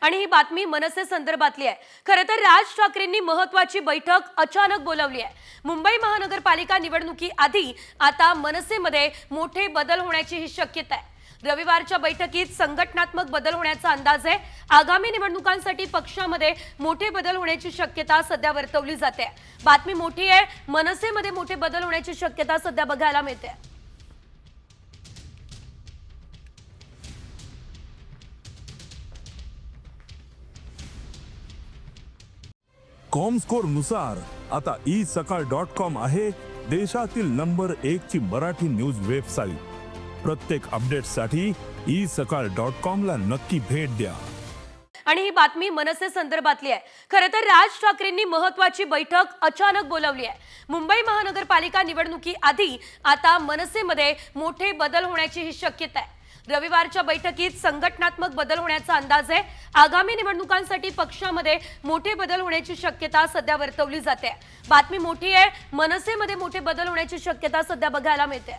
आणि ही बातमी मनसे संदर्भातली आहे। खरं तर राज ठाकरेंनी महत्त्वाची बैठक अचानक बोलावली आहे। मुंबई महानगरपालिका निवडणुकीआधी आता मनसेमध्ये मोठे बदल होण्याची ही शक्यता आहे। रविवारच्या बैठकीत संघटनात्मक बदल होण्याचा अंदाज आहे। आगामी निवडणुकांसाठी पक्षामध्ये मोठे बदल होण्याची शक्यता सध्या वर्तवली जाते। बातमी मोठी आहे, मनसेमध्ये मोठे बदल होण्याची शक्यता सध्या बघायला मिळते। कॉमस्कोर नुसार आता isakal.com आहे देशातील नंबर 1 ची मराठी न्यूज वेबसाईट। प्रत्येक अपडेटसाठी isakal.com ला नक्की भेट द्या। आणि ही बातमी मनसे संदर्भातली आहे। खरं तर राज ठाकरेंनी महत्त्वाची बैठक अचानक बोलावली आहे। मुंबई महानगरपालिका निवडणुकीआधी आता मनसेमध्ये मोठे बदल होण्याची ही शक्यता आहे। रविवारच्या बैठकीत संघटनात्मक बदल होण्याचा अंदाज आहे। आगामी निवडणुकांसाठी पक्षामध्ये मोठे बदल होण्याची शक्यता सध्या वर्तवली जाते। बातमी मोठी आहे, मनसेमध्ये मोठे बदल होण्याची शक्यता सध्या बघायला मिळते।